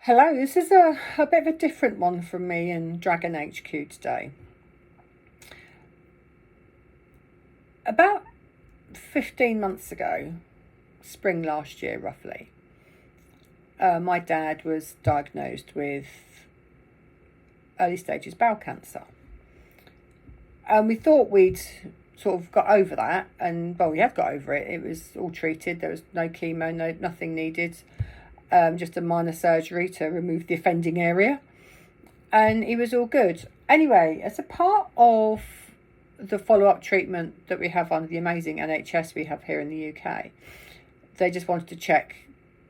Hello, this is a bit of a different one from me and Dragon HQ today. About 15 months ago, spring last year roughly, my dad was diagnosed with early stages bowel cancer. And we thought we'd sort of got over that, and well, we have got over it. It was all treated, there was no chemo, nothing needed. Just a minor surgery to remove the offending area, and he was all good. Anyway, as a part of the follow-up treatment that we have under the amazing NHS we have here in the UK, they just wanted to check,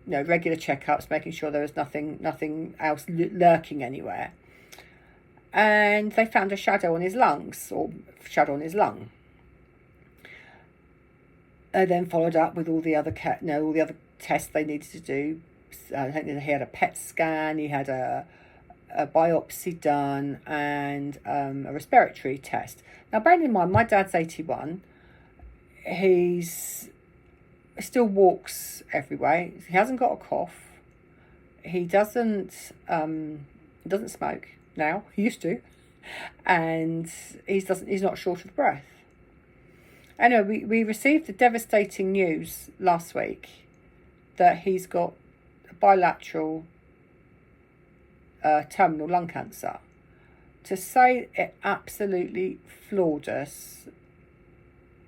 regular checkups, making sure there was nothing else lurking anywhere. And they found a shadow on his lungs, or shadow on his lung. They then followed up with all the other tests they needed to do. I think he had a PET scan, he had a biopsy done, and a respiratory test. Now, bearing in mind, my dad's 81. He still walks everywhere. He hasn't got a cough. He doesn't smoke now. He used to, and he's not short of breath. Anyway, we received the devastating news last week that he's got bilateral terminal lung cancer. To say it absolutely floored us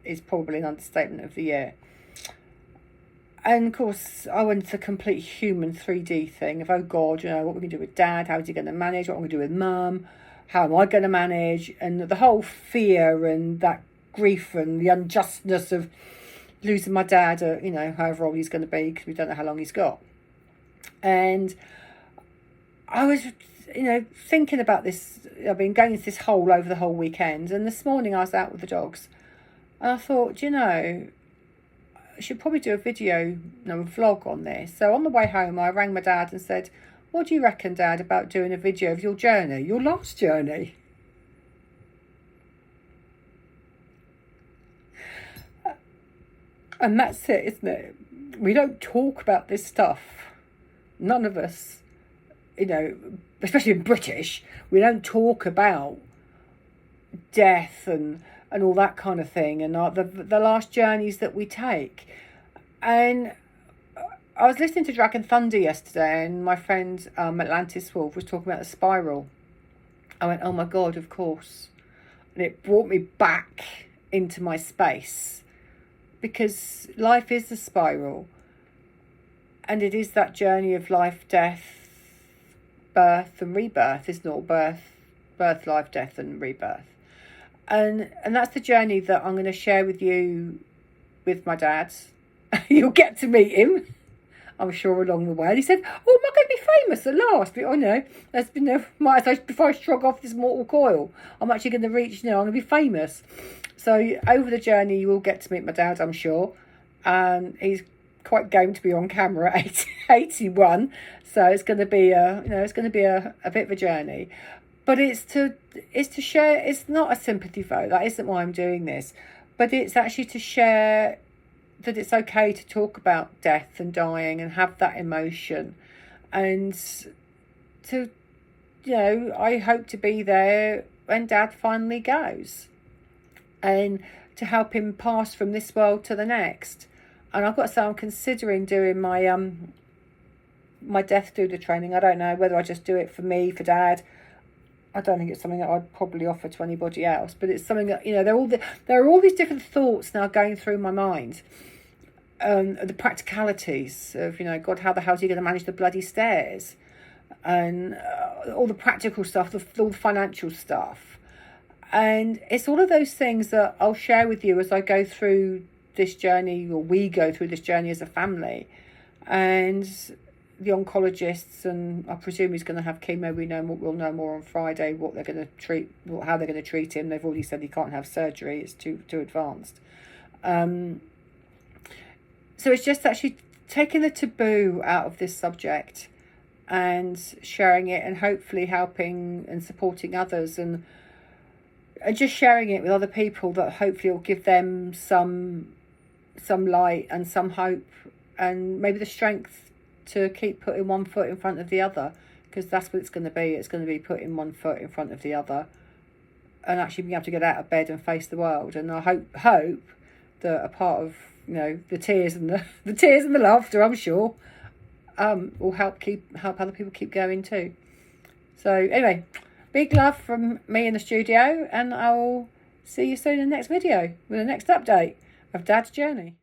is probably an understatement of the year. And of course, I went to complete human 3D thing of, oh God, what we're going to do with Dad, how's he going to manage, what am I going to do with Mum, how am I going to manage, and the whole fear and that grief and the unjustness of losing my dad at, however old he's going to be, because we don't know how long he's got. And I was, thinking about this. I've been going into this hole over the whole weekend. And this morning I was out with the dogs. And I thought, I should probably do a video, a vlog on this. So on the way home, I rang my dad and said, what do you reckon, Dad, about doing a video of your journey, your last journey? And that's it, isn't it? We don't talk about this stuff. None of us, especially in British, we don't talk about death and all that kind of thing, and the last journeys that we take. And I was listening to Dragon Thunder yesterday, and my friend Atlantis Wolf was talking about the spiral. I went, oh my God, of course. And it brought me back into my space, because life is a spiral. And it is that journey of life, death, birth and rebirth, isn't it? All birth, life, death and rebirth. And that's the journey that I'm going to share with you with my dad. You'll get to meet him, I'm sure, along the way. And he said, oh, am I going to be famous at last? But that's been before I shrug off this mortal coil, I'm actually going to reach, I'm going to be famous. So over the journey, you will get to meet my dad, I'm sure. And he's quite game to be on camera at 81, so it's going to be a bit of a journey, but it's to share. It's not a sympathy vote, that isn't why I'm doing this, but it's actually to share that it's okay to talk about death and dying and have that emotion, and to I hope to be there when Dad finally goes, and to help him pass from this world to the next. And I've got to say, I'm considering doing my my death doula training. I don't know whether I just do it for me, for Dad. I don't think it's something that I'd probably offer to anybody else. But it's something that, there are all these different thoughts now going through my mind. The practicalities of, God, how the hell are you going to manage the bloody stairs? And all the practical stuff, all the financial stuff. And it's all of those things that I'll share with you as I go through this journey, or we go through this journey as a family. And the oncologists, and I presume he's going to have chemo. We'll know more on Friday what they're going to treat, how they're going to treat him. They've already said he can't have surgery; it's too advanced. So it's just actually taking the taboo out of this subject and sharing it, and hopefully helping and supporting others, and just sharing it with other people that hopefully will give them some light and some hope, and maybe the strength to keep putting one foot in front of the other, because that's what it's going to be. It's going to be putting one foot in front of the other and actually being able to get out of bed and face the world. And I hope that a part of, the tears and the tears and the laughter, I'm sure, will help other people keep going too. So anyway, big love from me in the studio, and I'll see you soon in the next video with the next update of Dad's journey.